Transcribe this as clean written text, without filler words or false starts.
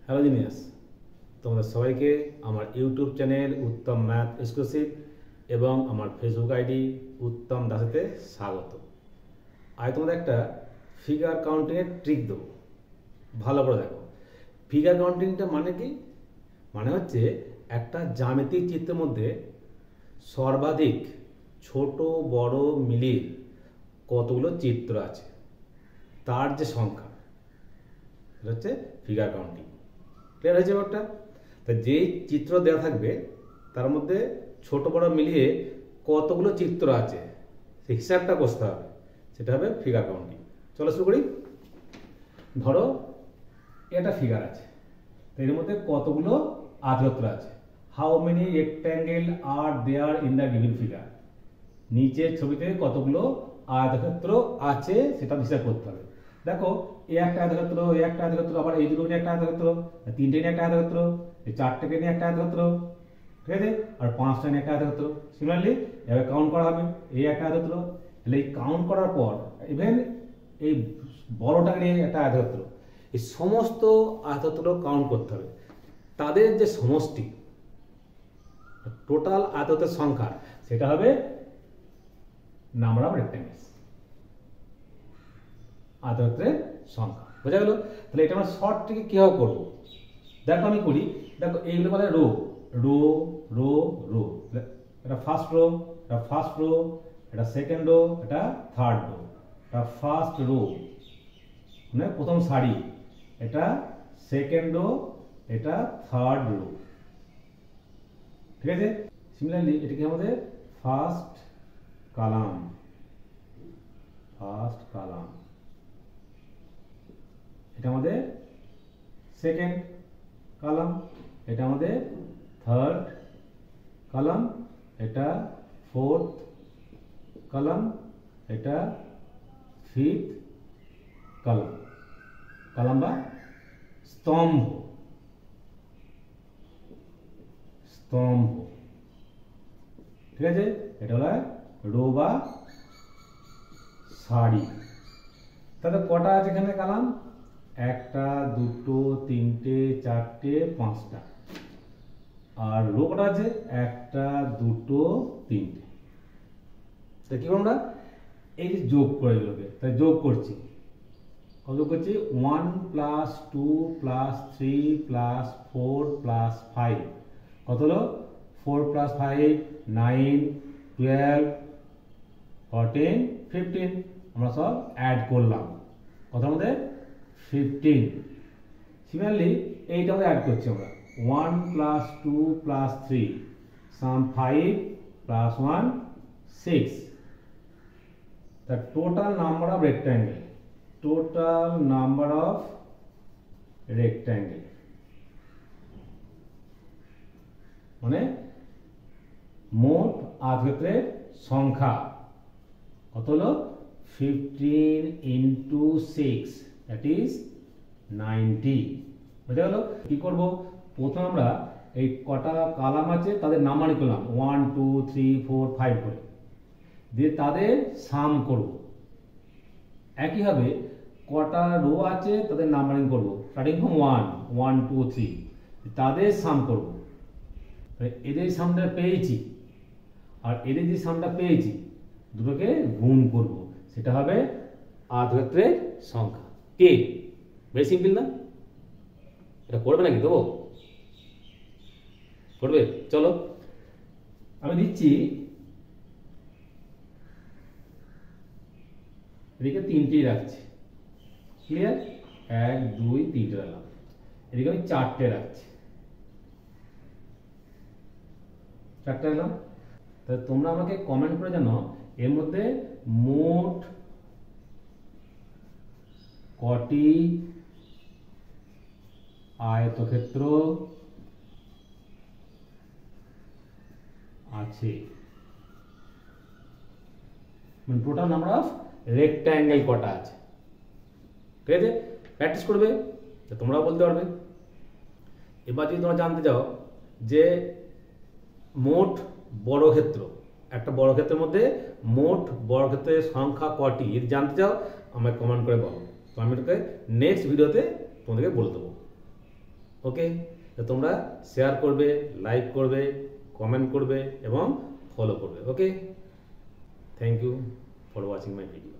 Hello genius, তোমাদের সবাইকে আমার ইউটিউব চ্যানেল উত্তম ম্যাথ এক্সক্লুসিভ এবং আমার ফেসবুক আইডি উত্তম দাসেতে স্বাগত। আজ তোমাদের একটা ফিগার কাউন্টিংয়ের ট্রিক দেবো, ভালো করে দেখো। ফিগার কাউন্টিংটা মানে কি? মানে হচ্ছে একটা জ্যামিতিক চিত্রের মধ্যে সর্বাধিক ছোট বড় মিলিয়ে কতগুলো চিত্র আছে তার যে সংখ্যা, এটা হচ্ছে ফিগার কাউন্টিং। ক্লিয়ার হয়েছে ব্যাপারটা? তা যেই চিত্র দেওয়া থাকবে তার মধ্যে ছোট বড় মিলিয়ে কতগুলো চিত্র আছে সেই হিসাবটা কষতে হবে, সেটা হবে ফিগার কাউন্টিং। চলো শুরু করি। ধরো এটা ফিগার আছে, তো এর মধ্যে কতগুলো আয়তক্ষেত্র আছে। How many rectangle are there in the given figure. নিচের ছবিতে কতগুলো আয়তক্ষেত্র আছে সেটা হিসাব করতে হবে। দেখো এ একটা আয়তক্ষেত্র, এ একটা আয়তক্ষেত্র, আবার এই দুটো নিয়ে একটা আয়তক্ষেত্র, তিনটে নিয়ে একটা আয়তক্ষেত্র, এই চারটেকে নিয়ে একটা আয়তক্ষেত্র, ঠিক আছে, আর পাঁচটা নিয়ে একটা আয়তক্ষেত্র। সিমিলারলি এভাবে কাউন্ট করা হবে, এই একটা আয়তক্ষেত্র। তাহলে এই কাউন্ট করার পর ইভেন এই বড়টা নিয়ে একটা আয়তক্ষেত্র, এই সমস্ত আয়তক্ষেত্র কাউন্ট করতে হবে। তাদের যে সমষ্টি, টোটাল আয়তক্ষেত্রের সংখ্যা, সেটা হবে নাম্বার অফ রেক্ট্যাঙ্গেলস, আয়তক্ষেত্রের সংখ্যা। বোঝা গেল? তাহলে এটা আমরা শর্ট ট্রিকে কিভাবে করবো দেখো, আমি করি। দেখো এইগুলো বলে রো রো রো রো। এটা ফার্স্ট রো, এটা ফার্স্ট রো, এটা সেকেন্ড রো, এটা থার্ড রো। এটা ফার্স্ট রো মানে প্রথম সারি, এটা সেকেন্ড রো, এটা থার্ড রো, ঠিক আছে। সিমিলারলি এটাকে আমাদের ফার্স্ট কলাম, ফার্স্ট কলাম, এটা আমাদের সেকেন্ড কলাম, এটা আমাদের থার্ড কলাম, এটা ফোর্থ কলাম, এটা ফিফথ কলাম। কলাম বা স্তম্ভ, স্তম্ভ, ঠিক আছে। এটা হলো রো বা সারি। তাহলে কটা আছে এখানে কলাম? একটা, দুটো, তিনটে, চারটে, পাঁচটা। আর রো কটা আছে? একটা, দুটো, তিনটে। তা কি আমরা এই যে যোগ করে এগুলোকে, তাই যোগ করছি। কত করছি? 1 + 2 + 3 + 4 + 5 কত হলো? 4 + 5 9 12 14 15। আমরা সব অ্যাড করলাম, কতর মধ্যে? 15। সিমিলারলি এইটা আমরা অ্যাড করছি আমরা, 1 + 2 + 3 সাম 5 + 1 6। the total number of rectangle, total number of rectangle মানে মোট আয়তক্ষেত্রের সংখ্যা কত হলো? 15 × 6 that is 90। বুঝা গেল? কি করব? প্রথমে আমরা এই কটা কলাম আছে তাদের নাম্বারিং করলাম 1 2 3 4 5 করে, দিয়ে তাদের সাম করব। একইভাবে কটা রো আছে তাদের নাম্বারিং করব, স্টার্টিং ফ্রম 1 1 2 3, তাদের সাম করব। এদের সামটা পেয়েছি আর এদের যে সামটা পেয়েছি দুটোকে গুণ করব, সেটা হবে আয়তক্ষেত্রের সংখ্যা। কে? ভেরি সিম্পল না? এটা করবে নাকি? দেবো? করবে? চলো আমি দিচ্ছি। এদিকে তিনটেই রাখছি, ক্লিয়ার? 1 2 3টে রাখলাম। এদিকে আমি চারটে রাখছি, চারটে রাখলাম। তাহলে তোমরা আমাকে কমেন্ট করে জানাও এর মধ্যে মোট কটি আয়তক্ষেত্র আছে, মানে টোটাল নাম্বার অফ রেক্ট্যাঙ্গেল কটা আছে, ঠিক আছে। প্র্যাকটিস করবে, তোমরাও বলতে পারবে। এবার যদি তোমরা জানতে চাও যে মোট বর্গক্ষেত্র, একটা বর্গক্ষেত্রের মধ্যে মোট বর্গক্ষেত্রের সংখ্যা কটি, যদি জানতে চাও আমায় কমেন্ট করে বলো, তো আমি এটাকে নেক্সট ভিডিওতে তোমাদেরকে বলে দেবো। ওকে, তো তোমরা শেয়ার করবে, লাইক করবে, কমেন্ট করবে এবং ফলো করবে। Okay, thank you for watching my video.